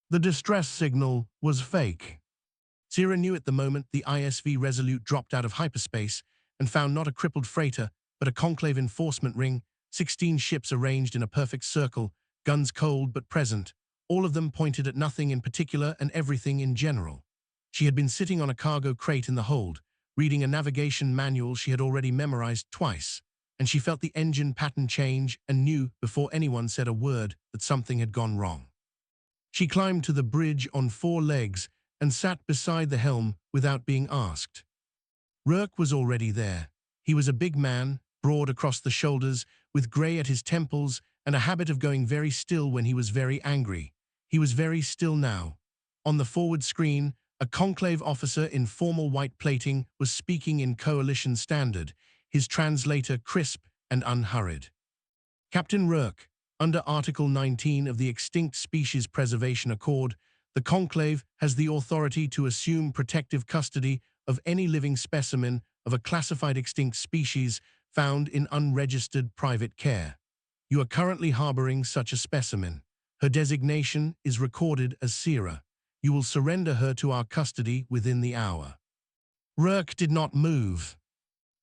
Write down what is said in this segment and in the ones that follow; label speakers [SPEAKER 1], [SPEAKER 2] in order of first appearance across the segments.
[SPEAKER 1] The distress signal was fake. Sierra knew at the moment the ISV Resolute dropped out of hyperspace and found not a crippled freighter, but a conclave enforcement ring, 16 ships arranged in a perfect circle, guns cold but present, all of them pointed at nothing in particular and everything in general. She had been sitting on a cargo crate in the hold, reading a navigation manual she had already memorized twice, and she felt the engine pattern change and knew, before anyone said a word, that something had gone wrong. She climbed to the bridge on 4 legs and sat beside the helm without being asked. Rourke was already there. He was a big man, broad across the shoulders, with grey at his temples and a habit of going very still when he was very angry. He was very still now. On the forward screen, a conclave officer in formal white plating was speaking in Coalition Standard, his translator crisp and unhurried. Captain Rourke, under Article 19 of the Extinct Species Preservation Accord, the Conclave has the authority to assume protective custody of any living specimen of a classified extinct species found in unregistered private care. You are currently harboring such a specimen. Her designation is recorded as Sierra. You will surrender her to our custody within the hour. Rourke did not move.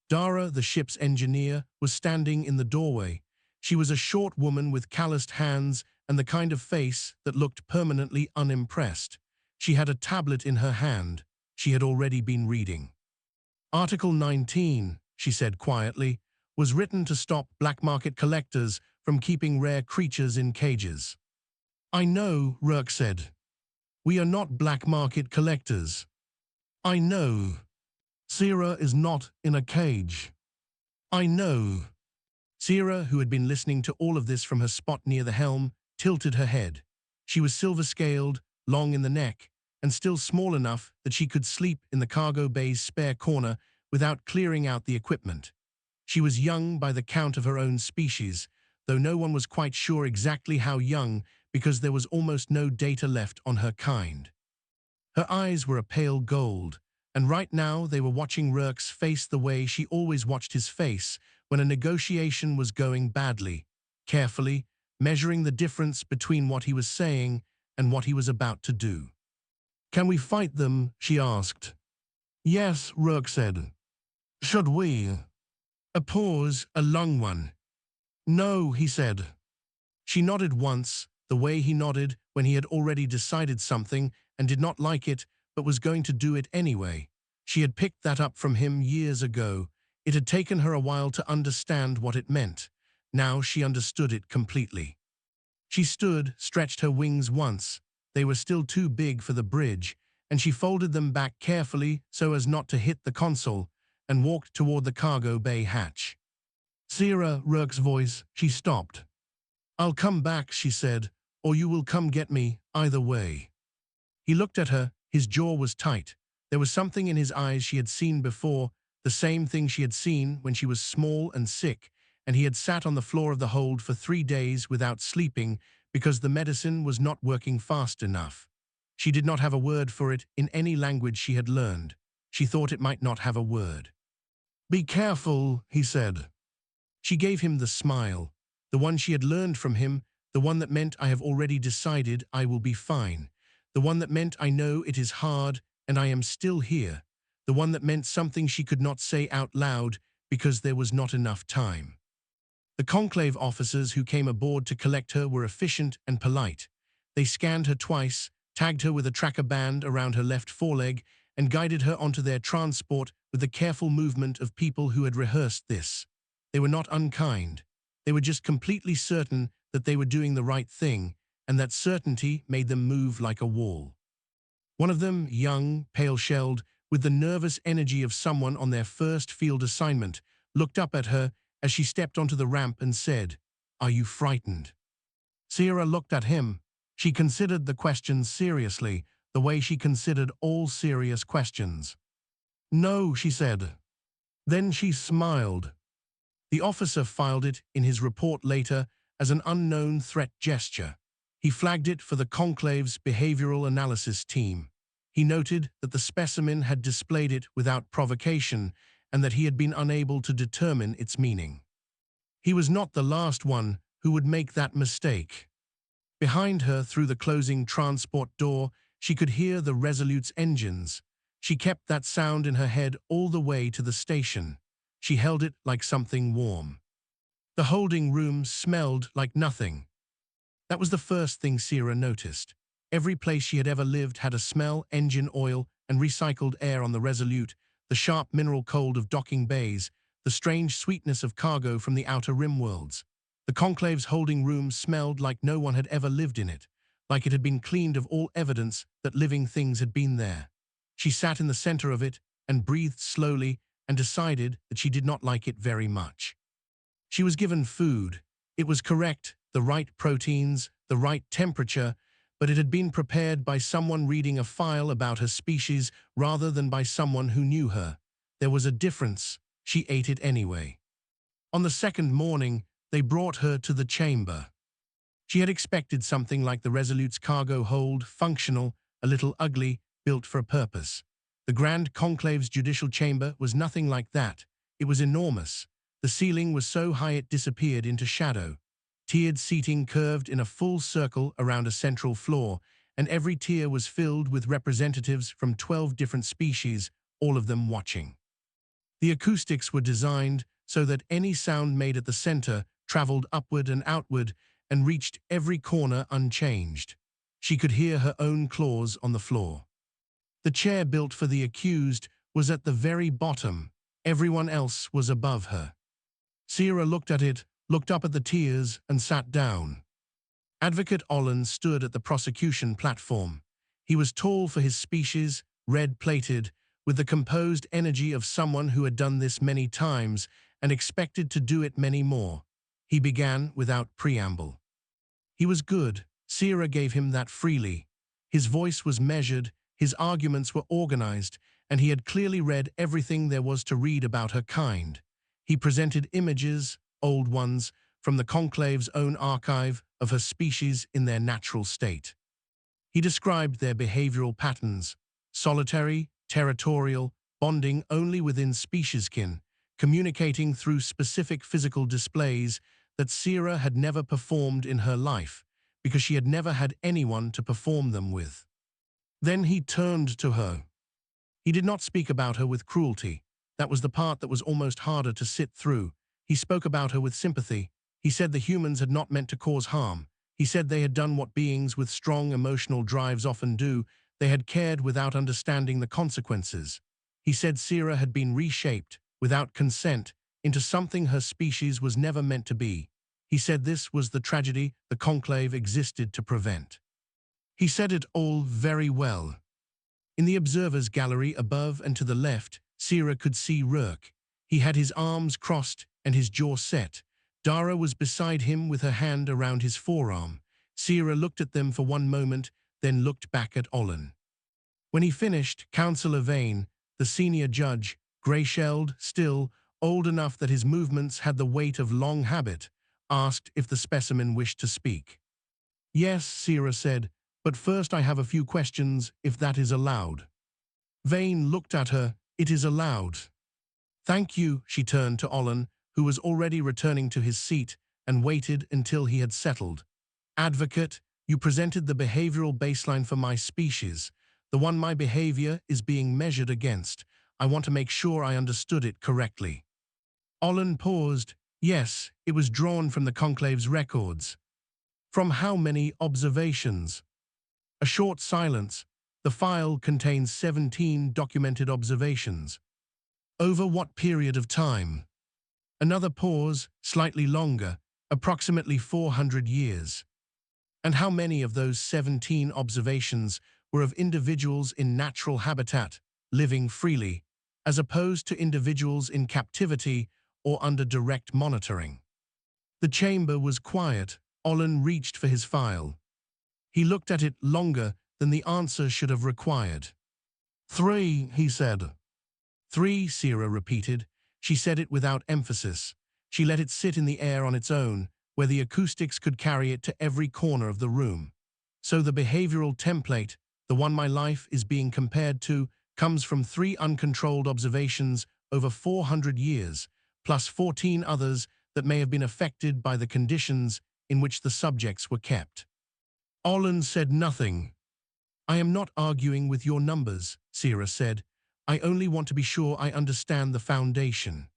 [SPEAKER 1] Dara, the ship's engineer, was standing in the doorway. She was a short woman with calloused hands and the kind of face that looked permanently unimpressed. She had a tablet in her hand. She had already been reading. Article 19, she said quietly, was written to stop black market collectors from keeping rare creatures in cages. I know, Rourke said. We are not black market collectors. I know. Sierra is not in a cage. I know. Sierra, who had been listening to all of this from her spot near the helm, tilted her head. She was silver-scaled, long in the neck, and still small enough that she could sleep in the cargo bay's spare corner without clearing out the equipment. She was young by the count of her own species, though no one was quite sure exactly how young because there was almost no data left on her kind. Her eyes were a pale gold, and right now they were watching Rourke's face the way she always watched his face when a negotiation was going badly, carefully, measuring the difference between what he was saying and what he was about to do. Can we fight them? She asked. Yes, Rourke said. Should we? A pause, a long one. No, he said. She nodded once, the way he nodded when he had already decided something and did not like it but was going to do it anyway. She had picked that up from him years ago. It had taken her a while to understand what it meant. Now she understood it completely. She stood, stretched her wings once. They were still too big for the bridge, and she folded them back carefully so as not to hit the console, and walked toward the cargo bay hatch. Sierra, Rourke's voice, she stopped. I'll come back, she said, or you will come get me, either way. He looked at her, his jaw was tight. There was something in his eyes she had seen before, the same thing she had seen when she was small and sick, and he had sat on the floor of the hold for 3 days without sleeping because the medicine was not working fast enough. She did not have a word for it in any language she had learned. She thought it might not have a word. Be careful, he said. She gave him the smile, the one she had learned from him, the one that meant I have already decided I will be fine, the one that meant I know it is hard and I am still here, the one that meant something she could not say out loud because there was not enough time. The conclave officers who came aboard to collect her were efficient and polite. They scanned her twice, tagged her with a tracker band around her left foreleg, and guided her onto their transport with the careful movement of people who had rehearsed this. They were not unkind. They were just completely certain that they were doing the right thing, and that certainty made them move like a wall. One of them, young, pale-shelled, with the nervous energy of someone on their first field assignment, looked up at her as she stepped onto the ramp and said, "Are you frightened?" Sierra looked at him. She considered the question seriously, the way she considered all serious questions. "No," she said. Then she smiled. The officer filed it in his report later as an unknown threat gesture. He flagged it for the Conclave's behavioral analysis team. He noted that the specimen had displayed it without provocation and that he had been unable to determine its meaning. He was not the last one who would make that mistake. Behind her, through the closing transport door, she could hear the Resolute's engines. She kept that sound in her head all the way to the station. She held it like something warm. The holding room smelled like nothing. That was the first thing Sierra noticed. Every place she had ever lived had a smell: engine oil and recycled air on the Resolute, the sharp mineral cold of docking bays, the strange sweetness of cargo from the outer rim worlds. The Conclave's holding room smelled like no one had ever lived in it, like it had been cleaned of all evidence that living things had been there. She sat in the center of it and breathed slowly and decided that she did not like it very much. She was given food. It was correct, the right proteins, the right temperature, but it had been prepared by someone reading a file about her species rather than by someone who knew her. There was a difference. She ate it anyway. On the second morning, they brought her to the chamber. She had expected something like the Resolute's cargo hold, functional, a little ugly, built for a purpose. The Grand Conclave's judicial chamber was nothing like that. It was enormous. The ceiling was so high it disappeared into shadow. Tiered seating curved in a full circle around a central floor, and every tier was filled with representatives from 12 different species, all of them watching. The acoustics were designed so that any sound made at the center traveled upward and outward and reached every corner unchanged. She could hear her own claws on the floor. The chair built for the accused was at the very bottom. Everyone else was above her. Sierra looked at it, looked up at the tiers, and sat down. Advocate Olin stood at the prosecution platform. He was tall for his species, red-plated, with the composed energy of someone who had done this many times and expected to do it many more. He began without preamble. He was good. Sierra gave him that freely. His voice was measured, his arguments were organized, and he had clearly read everything there was to read about her kind. He presented images, old ones, from the Conclave's own archive of her species in their natural state. He described their behavioral patterns: solitary, territorial, bonding only within specieskin, communicating through specific physical displays that Sierra had never performed in her life, because she had never had anyone to perform them with. Then he turned to her. He did not speak about her with cruelty. That was the part that was almost harder to sit through. He spoke about her with sympathy. He said the humans had not meant to cause harm. He said they had done what beings with strong emotional drives often do. They had cared without understanding the consequences. He said Sierra had been reshaped, without consent, into something her species was never meant to be. He said this was the tragedy the Conclave existed to prevent. He said it all very well. In the observer's gallery above and to the left, Sierra could see Rurk. He had his arms crossed and his jaw set. Dara was beside him with her hand around his forearm. Sierra looked at them for one moment, then looked back at Olin. When he finished, Councillor Vane, the senior judge, grey-shelled, still, old enough that his movements had the weight of long habit, asked if the specimen wished to speak. "Yes," Sierra said, "but first I have a few questions, if that is allowed." Vane looked at her. "It is allowed." "Thank you," she turned to Olin, who was already returning to his seat, and waited until he had settled. "Advocate, you presented the behavioral baseline for my species, the one my behavior is being measured against. I want to make sure I understood it correctly." Olin paused. "Yes, it was drawn from the Conclave's records." "From how many observations?" A short silence. "The file contains 17 documented observations." "Over what period of time?" Another pause, slightly longer, approximately 400 years. "And how many of those 17 observations were of individuals in natural habitat, living freely, as opposed to individuals in captivity or under direct monitoring?" The chamber was quiet. Olin reached for his file. He looked at it longer than the answer should have required. "3, he said. "3, Sierra repeated. She said it without emphasis. She let it sit in the air on its own, where the acoustics could carry it to every corner of the room. "So the behavioral template, the one my life is being compared to, comes from 3 uncontrolled observations over 400 years, plus 14 others that may have been affected by the conditions in which the subjects were kept." Olin said nothing. I am not arguing with your numbers, Sierra said. I only want to be sure I understand the foundation.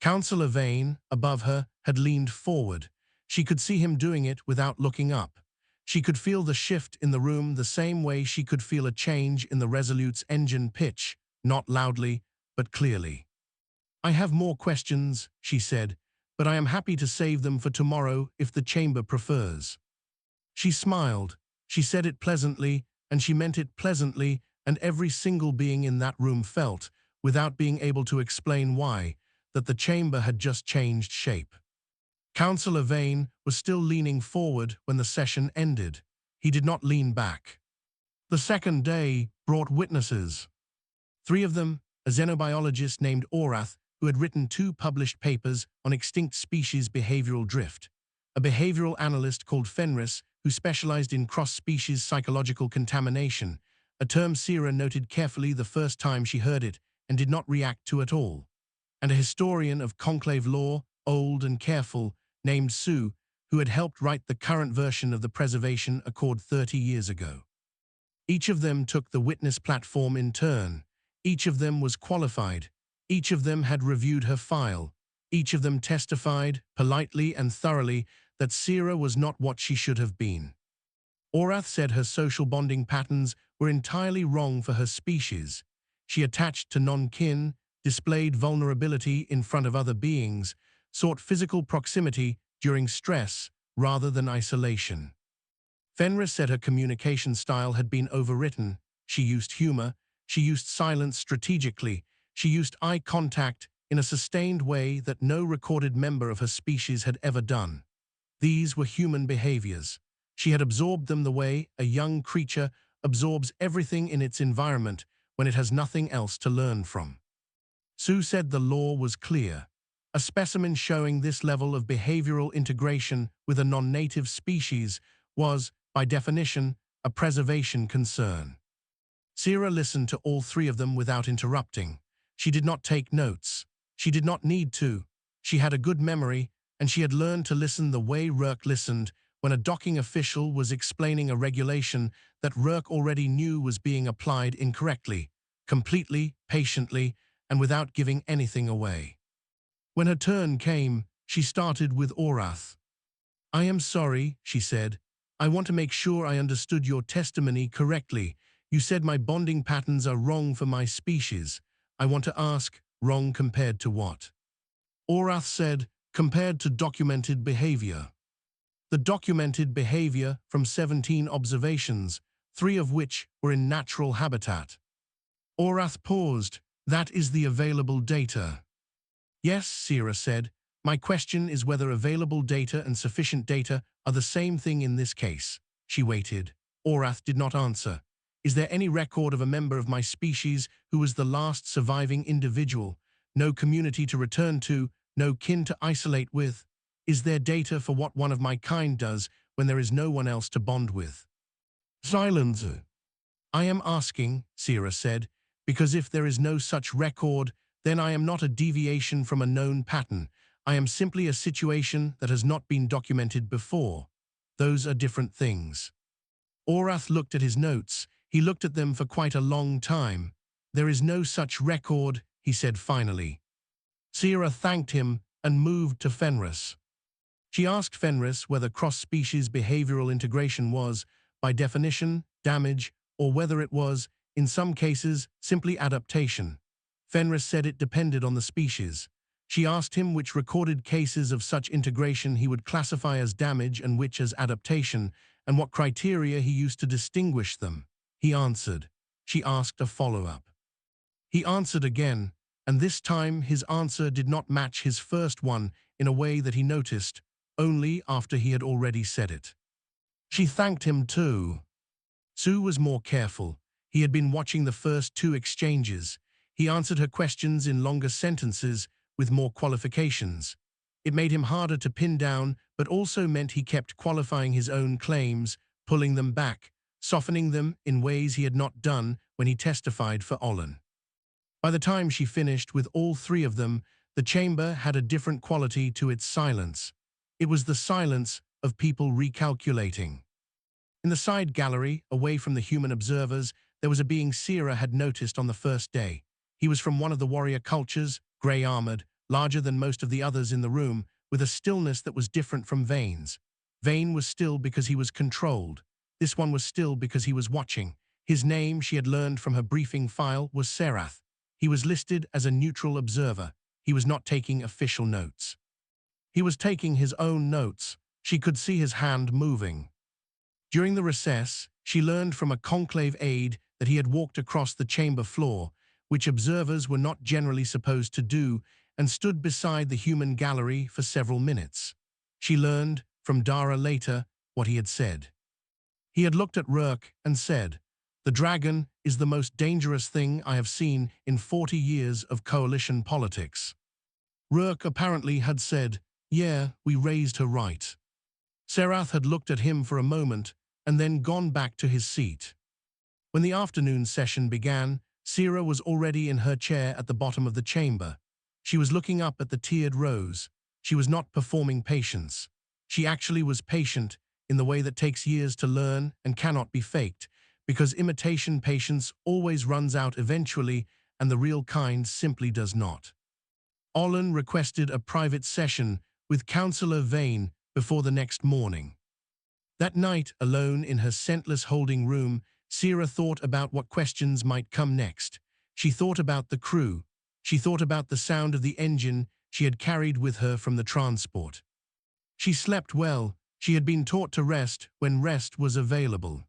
[SPEAKER 1] Councillor Vane, above her, had leaned forward. She could see him doing it without looking up. She could feel the shift in the room the same way she could feel a change in the Resolute's engine pitch, not loudly, but clearly. I have more questions, she said, but I am happy to save them for tomorrow if the chamber prefers. She smiled. She said it pleasantly, and she meant it pleasantly, and every single being in that room felt, without being able to explain why, that the chamber had just changed shape. Councillor Vane was still leaning forward when the session ended. He did not lean back. The second day brought witnesses. 3 of them, a xenobiologist named Orath, who had written 2 published papers on extinct species behavioral drift, a behavioral analyst called Fenris, who specialized in cross-species psychological contamination, a term Sierra noted carefully the first time she heard it and did not react to at all, and a historian of conclave law, old and careful, named Sue, who had helped write the current version of the Preservation Accord 30 years ago. Each of them took the witness platform in turn. Each of them was qualified. Each of them had reviewed her file. Each of them testified, politely and thoroughly, that Sierra was not what she should have been. Orath said her social bonding patterns were entirely wrong for her species. She attached to non-kin, displayed vulnerability in front of other beings, sought physical proximity during stress rather than isolation. Fenris said her communication style had been overwritten. She used humor, she used silence strategically, she used eye contact in a sustained way that no recorded member of her species had ever done. These were human behaviors. She had absorbed them the way a young creature absorbs everything in its environment when it has nothing else to learn from. Sue said the law was clear. A specimen showing this level of behavioral integration with a non-native species was, by definition, a preservation concern. Sierra listened to all 3 of them without interrupting. She did not take notes. She did not need to. She had a good memory, and she had learned to listen the way Rurk listened when a docking official was explaining a regulation that Rurk already knew was being applied incorrectly, completely, patiently, and without giving anything away. When her turn came, she started with Orath. I am sorry, she said. I want to make sure I understood your testimony correctly. You said my bonding patterns are wrong for my species. I want to ask, wrong compared to what? Orath said, compared to documented behavior. The documented behavior from 17 observations, 3 of which were in natural habitat. Orath paused. That is the available data. Yes, Sierra said. My question is whether available data and sufficient data are the same thing in this case. She waited. Orath did not answer. Is there any record of a member of my species who was the last surviving individual? No community to return to, no kin to isolate with? Is there data for what one of my kind does when there is no one else to bond with? Silence. I am asking, Sierra said, because if there is no such record, then I am not a deviation from a known pattern. I am simply a situation that has not been documented before. Those are different things. Orath looked at his notes. He looked at them for quite a long time. There is no such record, he said finally. Sierra thanked him and moved to Fenris. She asked Fenris whether cross-species behavioral integration was, by definition, damage, or whether it was, in some cases, simply adaptation. Fenris said it depended on the species. She asked him which recorded cases of such integration he would classify as damage and which as adaptation, and what criteria he used to distinguish them. He answered. She asked a follow-up. He answered again, and this time his answer did not match his first one in a way that he noticed, only after he had already said it. She thanked him too. Sue was more careful. He had been watching the first 2 exchanges. He answered her questions in longer sentences with more qualifications. It made him harder to pin down, but also meant he kept qualifying his own claims, pulling them back, softening them in ways he had not done when he testified for Olin. By the time she finished with all 3 of them, the chamber had a different quality to its silence. It was the silence of people recalculating. In the side gallery, away from the human observers, there was a being Sira had noticed on the first day. He was from one of the warrior cultures, grey-armored, larger than most of the others in the room, with a stillness that was different from Vane's. Vane was still because he was controlled. This one was still because he was watching. His name, she had learned from her briefing file, was Serath. He was listed as a neutral observer. He was not taking official notes. He was taking his own notes. She could see his hand moving. During the recess, she learned from a conclave aide that he had walked across the chamber floor, which observers were not generally supposed to do, and stood beside the human gallery for several minutes. She learned, from Dara later, what he had said. He had looked at Rourke and said, "The dragon is the most dangerous thing I have seen in 40 years of coalition politics." Rourke apparently had said, "Yeah, we raised her right." Serath had looked at him for a moment and then gone back to his seat. When the afternoon session began, Sira was already in her chair at the bottom of the chamber. She was looking up at the tiered rows. She was not performing patience. She actually was patient in the way that takes years to learn and cannot be faked, because imitation patience always runs out eventually and the real kind simply does not. Olin requested a private session with Councillor Vane before the next morning. That night, alone in her scentless holding room, Sira thought about what questions might come next. She thought about the crew. She thought about the sound of the engine she had carried with her from the transport. She slept well. She had been taught to rest when rest was available.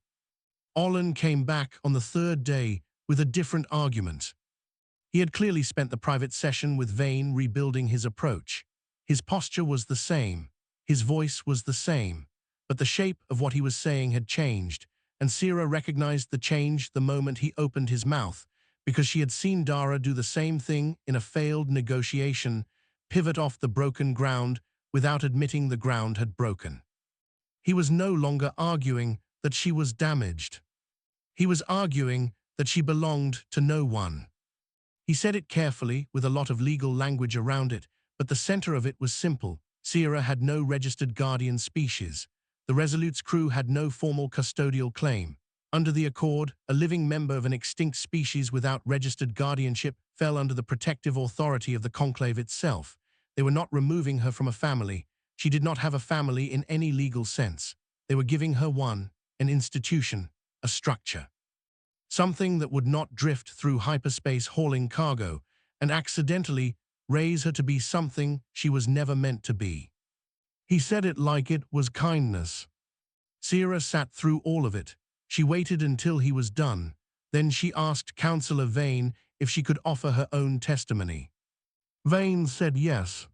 [SPEAKER 1] Olin came back on the third day with a different argument. He had clearly spent the private session with Vane rebuilding his approach. His posture was the same. His voice was the same. But the shape of what he was saying had changed, and Sira recognized the change the moment he opened his mouth, because she had seen Dara do the same thing in a failed negotiation, pivot off the broken ground without admitting the ground had broken. He was no longer arguing that she was damaged. He was arguing that she belonged to no one. He said it carefully, with a lot of legal language around it, but the center of it was simple. Sira had no registered guardian species. The Resolute's crew had no formal custodial claim. Under the Accord, a living member of an extinct species without registered guardianship fell under the protective authority of the Conclave itself. They were not removing her from a family. She did not have a family in any legal sense. They were giving her one, an institution, a structure. Something that would not drift through hyperspace hauling cargo and accidentally raise her to be something she was never meant to be. He said it like it was kindness. Sira sat through all of it. She waited until he was done. Then she asked Councillor Vane if she could offer her own testimony. Vane said yes.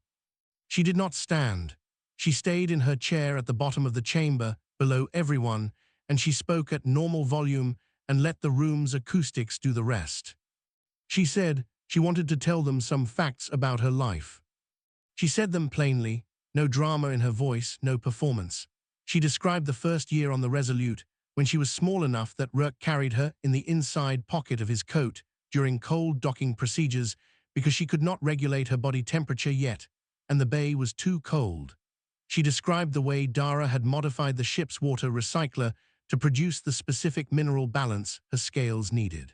[SPEAKER 1] She did not stand. She stayed in her chair at the bottom of the chamber, below everyone, and she spoke at normal volume and let the room's acoustics do the rest. She said she wanted to tell them some facts about her life. She said them plainly, no drama in her voice, no performance. She described the first year on the Resolute, when she was small enough that Rourke carried her in the inside pocket of his coat during cold docking procedures because she could not regulate her body temperature yet, and the bay was too cold. She described the way Dara had modified the ship's water recycler to produce the specific mineral balance her scales needed.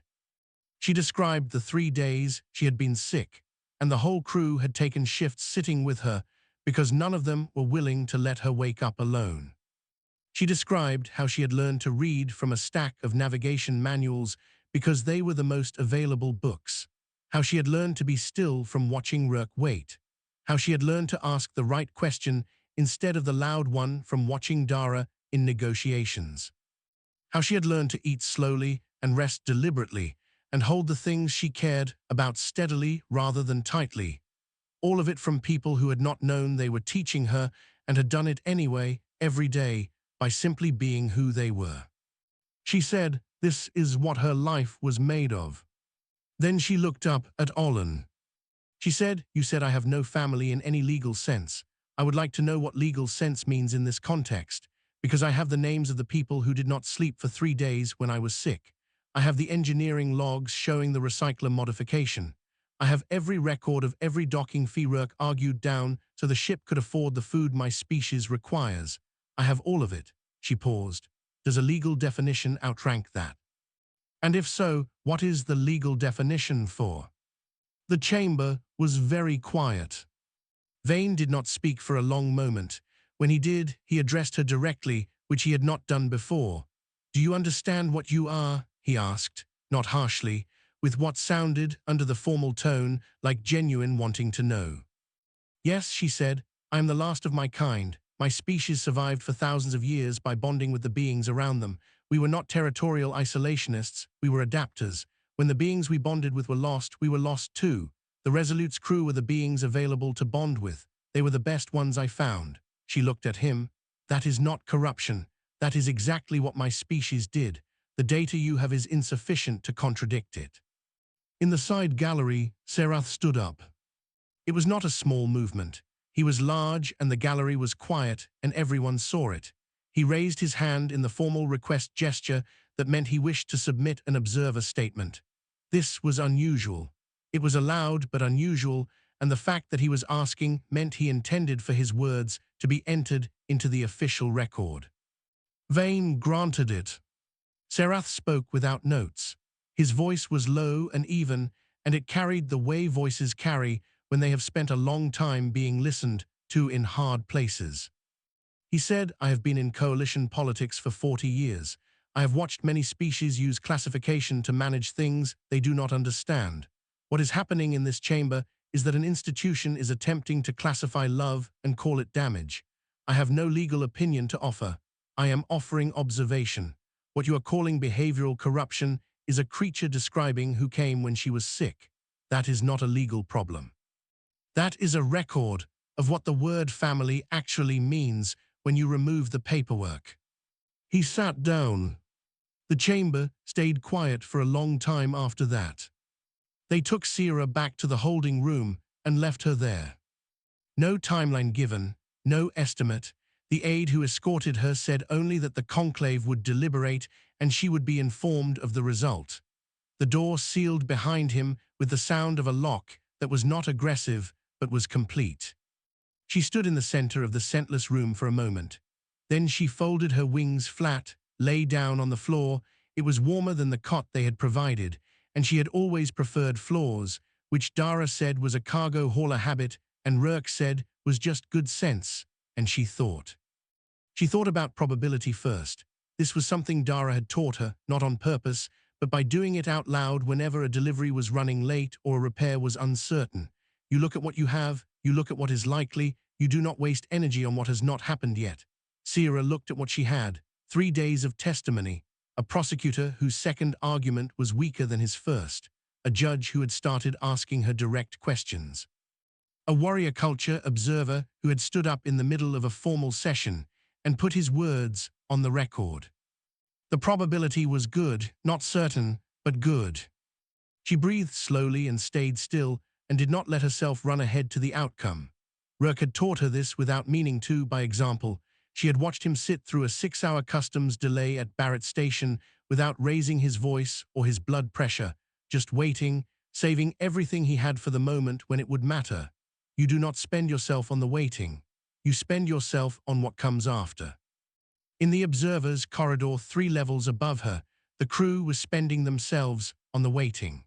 [SPEAKER 1] She described the 3 days she had been sick, and the whole crew had taken shifts sitting with her because none of them were willing to let her wake up alone. She described how she had learned to read from a stack of navigation manuals because they were the most available books, how she had learned to be still from watching Rourke wait, how she had learned to ask the right question instead of the loud one from watching Dara in negotiations, how she had learned to eat slowly and rest deliberately and hold the things she cared about steadily rather than tightly. All of it from people who had not known they were teaching her and had done it anyway, every day, by simply being who they were. She said this is what her life was made of. Then she looked up at Olin. She said, "You said I have no family in any legal sense. I would like to know what legal sense means in this context, because I have the names of the people who did not sleep for 3 days when I was sick. I have the engineering logs showing the recycler modification. I have every record of every docking fee Rourke argued down so the ship could afford the food my species requires. I have all of it." She paused. Does a legal definition outrank that? And if so, what is the legal definition for? The chamber was very quiet. Vane did not speak for a long moment. When he did, he addressed her directly, which he had not done before. "Do you understand what you are?" he asked, not harshly, with what sounded, under the formal tone, like genuine wanting to know. "Yes," she said, "I am the last of my kind. My species survived for thousands of years by bonding with the beings around them. We were not territorial isolationists, we were adapters. When the beings we bonded with were lost, we were lost too. The Resolute's crew were the beings available to bond with. They were the best ones I found." She looked at him. "That is not corruption. That is exactly what my species did. The data you have is insufficient to contradict it." In the side gallery, Serath stood up. It was not a small movement. He was large and the gallery was quiet and everyone saw it. He raised his hand in the formal request gesture that meant he wished to submit an observer statement. This was unusual. It was allowed but unusual, and the fact that he was asking meant he intended for his words to be entered into the official record. Vane granted it. Serath spoke without notes. His voice was low and even, and it carried the way voices carry when they have spent a long time being listened to in hard places. He said, "I have been in coalition politics for 40 years. I have watched many species use classification to manage things they do not understand. What is happening in this chamber is that an institution is attempting to classify love and call it damage. I have no legal opinion to offer. I am offering observation. What you are calling behavioral corruption is a creature describing who came when she was sick. That is not a legal problem. That is a record of what the word family actually means when you remove the paperwork." He sat down. The chamber stayed quiet for a long time after that. They took Sierra back to the holding room and left her there. No timeline given, no estimate. The aide who escorted her said only that the conclave would deliberate and she would be informed of the result. The door sealed behind him with the sound of a lock that was not aggressive but was complete. She stood in the center of the scentless room for a moment. Then she folded her wings flat, lay down on the floor. It was warmer than the cot they had provided, and she had always preferred floors, which Dara said was a cargo hauler habit and Rurk said was just good sense, and she thought. She thought about probability first. This was something Dara had taught her, not on purpose, but by doing it out loud whenever a delivery was running late or a repair was uncertain. You look at what you have, you look at what is likely, you do not waste energy on what has not happened yet. Sierra looked at what she had, 3 days of testimony, a prosecutor whose second argument was weaker than his first, a judge who had started asking her direct questions, a warrior culture observer who had stood up in the middle of a formal session and put his words on the record. The probability was good, not certain, but good. She breathed slowly and stayed still, and did not let herself run ahead to the outcome. Rurk had taught her this without meaning to, by example. She had watched him sit through a 6-hour customs delay at Barrett Station without raising his voice or his blood pressure, just waiting, saving everything he had for the moment when it would matter. You do not spend yourself on the waiting. You spend yourself on what comes after. In the observer's corridor 3 levels above her, the crew was spending themselves on the waiting.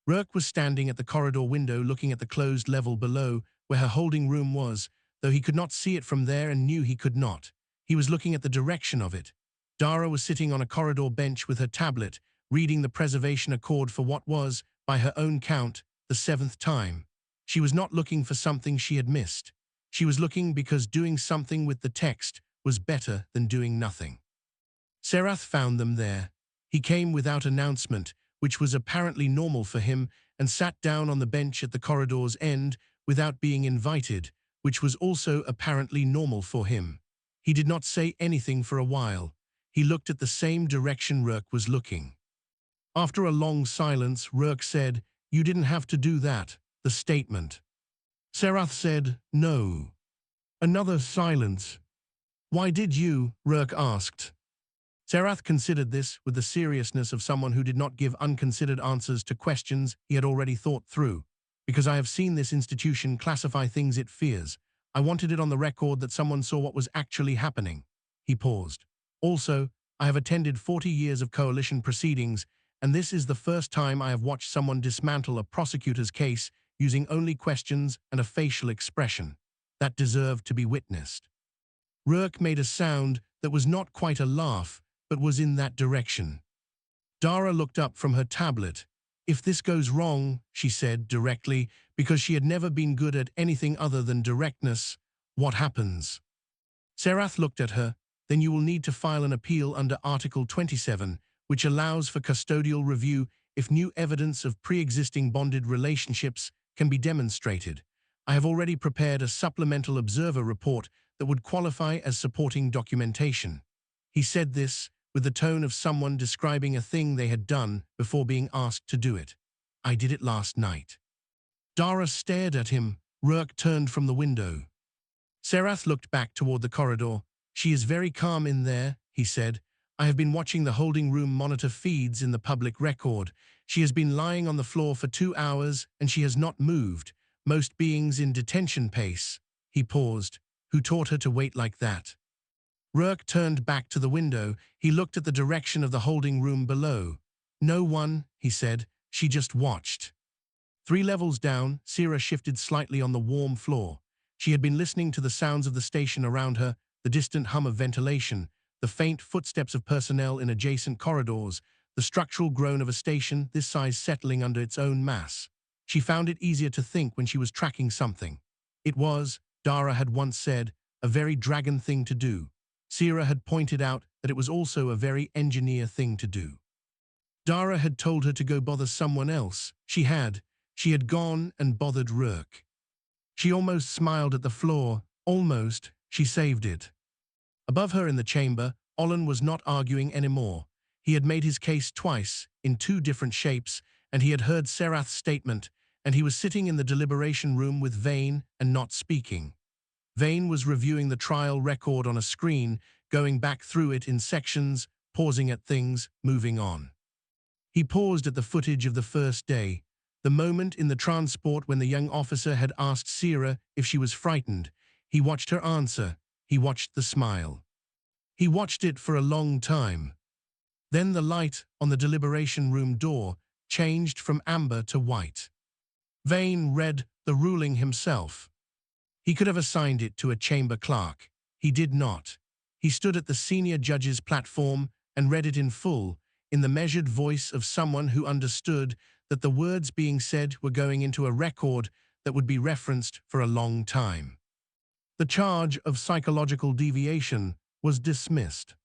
[SPEAKER 1] Rurk was standing at the corridor window looking at the closed level below where her holding room was, though he could not see it from there and knew he could not. He was looking at the direction of it. Dara was sitting on a corridor bench with her tablet, reading the preservation accord for what was, by her own count, the 7th time. She was not looking for something she had missed. She was looking because doing something with the text was better than doing nothing. Serath found them there. He came without announcement, which was apparently normal for him, and sat down on the bench at the corridor's end without being invited, which was also apparently normal for him. He did not say anything for a while. He looked at the same direction Rurk was looking. After a long silence, Rurk said, "You didn't have to do that, the statement." Serath said, "No." Another silence. "Why did you?" Rurk asked. Serath considered this with the seriousness of someone who did not give unconsidered answers to questions he had already thought through. "Because I have seen this institution classify things it fears. I wanted it on the record that someone saw what was actually happening." He paused. "Also, I have attended 40 years of coalition proceedings, and this is the first time I have watched someone dismantle a prosecutor's case using only questions and a facial expression that deserved to be witnessed. Rourke made a sound that was not quite a laugh, but was in that direction. Dara looked up from her tablet. "If this goes wrong," she said directly, because she had never been good at anything other than directness, "what happens?" Serath looked at her. "Then you will need to file an appeal under Article 27, which allows for custodial review if new evidence of pre-existing bonded relationships can be demonstrated. I have already prepared a supplemental observer report that would qualify as supporting documentation." He said this with the tone of someone describing a thing they had done before being asked to do it. "I did it last night." Dara stared at him. Rourke turned from the window. Serath looked back toward the corridor. "She is very calm in there," he said. "I have been watching the holding room monitor feeds in the public record. She has been lying on the floor for 2 hours, and she has not moved. Most beings in detention pace." He paused. "Who taught her to wait like that?" Rourke turned back to the window. He looked at the direction of the holding room below. "No one," he said. "She just watched." 3 levels down, Sierra shifted slightly on the warm floor. She had been listening to the sounds of the station around her, the distant hum of ventilation, the faint footsteps of personnel in adjacent corridors, the structural groan of a station this size settling under its own mass. She found it easier to think when she was tracking something. It was, Dara had once said, a very dragon thing to do. Sierra had pointed out that it was also a very engineer thing to do. Dara had told her to go bother someone else. She had gone and bothered Rourke. She almost smiled at the floor. Almost, she saved it. Above her in the chamber, Olin was not arguing anymore. He had made his case twice, in 2 different shapes, and he had heard Serath's statement, and he was sitting in the deliberation room with Vane and not speaking. Vane was reviewing the trial record on a screen, going back through it in sections, pausing at things, moving on. He paused at the footage of the first day, the moment in the transport when the young officer had asked Sierra if she was frightened. He watched her answer. He watched the smile. He watched it for a long time. Then the light on the deliberation room door changed from amber to white. Vane read the ruling himself. He could have assigned it to a chamber clerk. He did not. He stood at the senior judge's platform and read it in full, in the measured voice of someone who understood that the words being said were going into a record that would be referenced for a long time. The charge of psychological deviation was dismissed.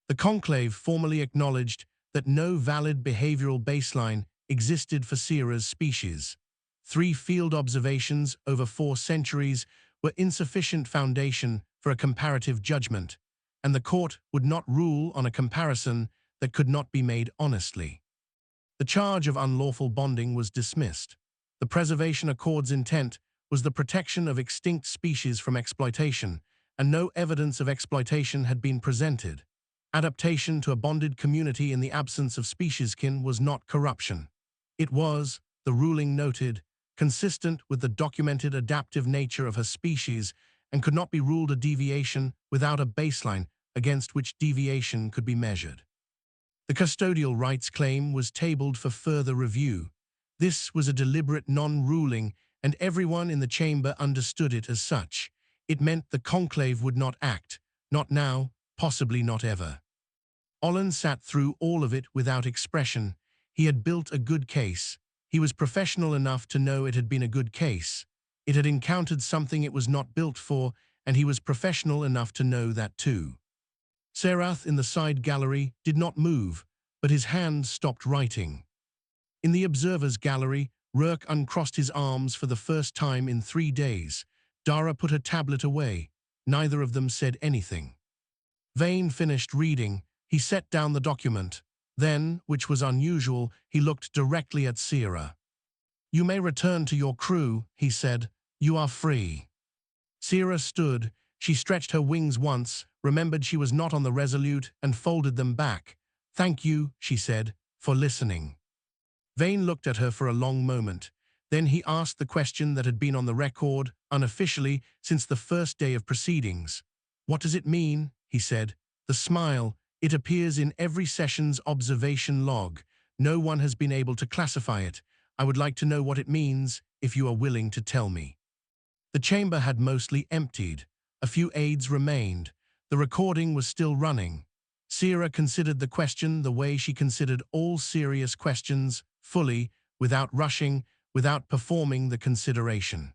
[SPEAKER 1] The conclave formally acknowledged that no valid behavioral baseline existed for Sierra's species. 3 field observations over 4 centuries were insufficient foundation for a comparative judgment, and the court would not rule on a comparison that could not be made honestly. The charge of unlawful bonding was dismissed. The Preservation Accord's intent was the protection of extinct species from exploitation, and no evidence of exploitation had been presented. Adaptation to a bonded community in the absence of specieskin was not corruption. It was, the ruling noted, consistent with the documented adaptive nature of her species and could not be ruled a deviation without a baseline against which deviation could be measured. The custodial rights claim was tabled for further review. This was a deliberate non-ruling, and everyone in the chamber understood it as such. It meant the conclave would not act, not now, possibly not ever. Olin sat through all of it without expression. He had built a good case. He was professional enough to know it had been a good case. It had encountered something it was not built for, and he was professional enough to know that too. Serath in the side gallery did not move, but his hand stopped writing. In the observer's gallery, Rourke uncrossed his arms for the first time in 3 days. Dara put her tablet away. Neither of them said anything. Vane finished reading. He set down the document. Then, which was unusual, he looked directly at Sierra. "You may return to your crew," he said. "You are free." Sierra stood. She stretched her wings once, remembered she was not on the Resolute, and folded them back. "Thank you," she said, "for listening." Vane looked at her for a long moment. Then he asked the question that had been on the record, unofficially, since the first day of proceedings. "What does it mean?" he said. The smile, It appears in every session's observation log. No one has been able to classify it. I would like to know what it means, if you are willing to tell me. The chamber had mostly emptied. A few aids remained. The recording was still running. Sierra considered the question the way she considered all serious questions, fully, without rushing, without performing the consideration.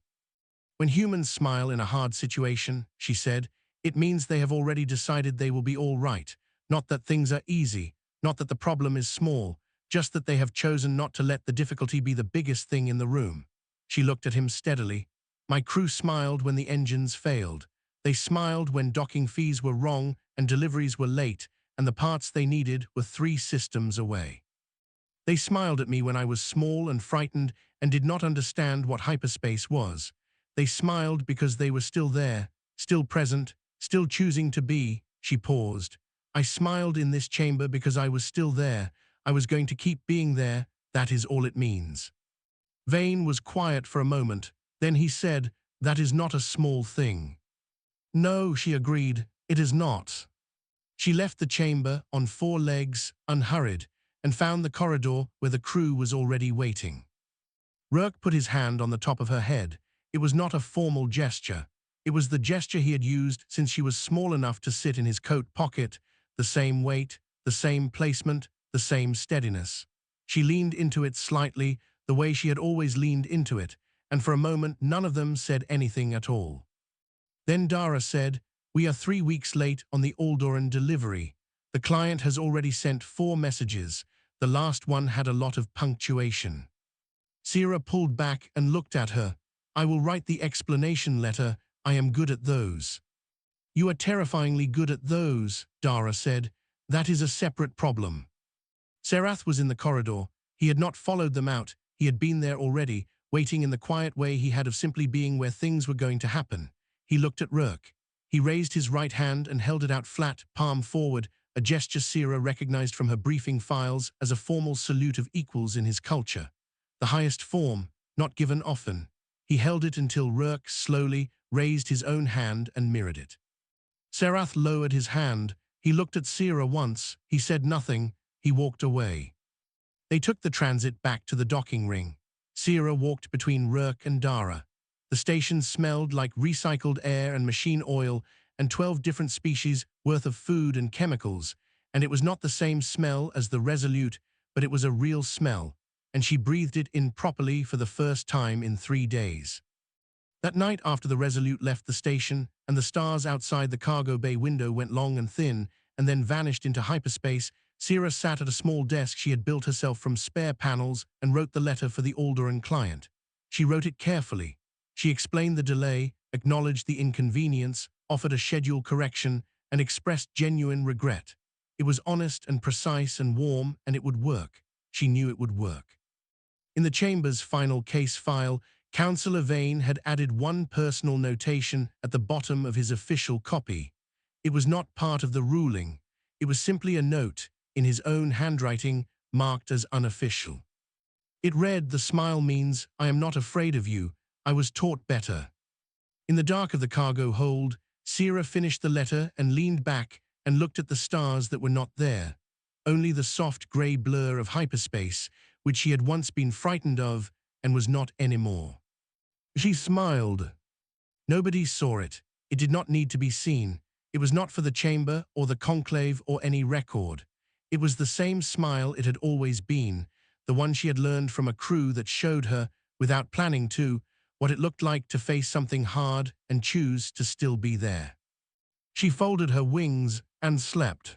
[SPEAKER 1] When humans smile in a hard situation, she said, it means they have already decided they will be all right. Not that things are easy, not that the problem is small, just that they have chosen not to let the difficulty be the biggest thing in the room. She looked at him steadily. My crew smiled when the engines failed. They smiled when docking fees were wrong and deliveries were late, and the parts they needed were 3 systems away. They smiled at me when I was small and frightened and did not understand what hyperspace was. They smiled because they were still there, still present, still choosing to be. She paused. I smiled in this chamber because I was still there. I was going to keep being there. That is all it means. Vane was quiet for a moment. Then he said, that is not a small thing. No, she agreed, it is not. She left the chamber on 4 legs, unhurried, and found the corridor where the crew was already waiting. Rourke put his hand on the top of her head. It was not a formal gesture. It was the gesture he had used since she was small enough to sit in his coat pocket, the same weight, the same placement, the same steadiness. She leaned into it slightly, the way she had always leaned into it, and for a moment none of them said anything at all. Then Dara said, we are 3 weeks late on the Aldoran delivery. The client has already sent 4 messages. The last one had a lot of punctuation. Sierra pulled back and looked at her. I will write the explanation letter. I am good at those. You are terrifyingly good at those, Dara said. That is a separate problem. Serath was in the corridor. He had not followed them out. He had been there already, waiting in the quiet way he had of simply being where things were going to happen. He looked at Rourke. He raised his right hand and held it out flat, palm forward, a gesture Sierra recognized from her briefing files as a formal salute of equals in his culture. The highest form, not given often. He held it until Rourke slowly raised his own hand and mirrored it. Serath lowered his hand. He looked at Sierra once. He said nothing. He walked away. They took the transit back to the docking ring. Sierra walked between Rourke and Dara. The station smelled like recycled air and machine oil and 12 different species worth of food and chemicals, and it was not the same smell as the Resolute, but it was a real smell, and she breathed it in properly for the first time in 3 days. That night after the Resolute left the station and the stars outside the cargo bay window went long and thin and then vanished into hyperspace, Sierra sat at a small desk she had built herself from spare panels and wrote the letter for the Aldoran client. She wrote it carefully. She explained the delay, acknowledged the inconvenience, offered a schedule correction, and expressed genuine regret. It was honest and precise and warm, and it would work. She knew it would work. In the Chamber's final case file, Councillor Vane had added one personal notation at the bottom of his official copy. It was not part of the ruling. It was simply a note, in his own handwriting, marked as unofficial. It read, "The smile means, I am not afraid of you. I was taught better." In the dark of the cargo hold, Sierra finished the letter and leaned back and looked at the stars that were not there, only the soft grey blur of hyperspace, which she had once been frightened of and was not anymore. She smiled. Nobody saw it. It did not need to be seen. It was not for the chamber or the conclave or any record. It was the same smile it had always been, the one she had learned from a crew that showed her, without planning to, what it looked like to face something hard and choose to still be there. She folded her wings and slept.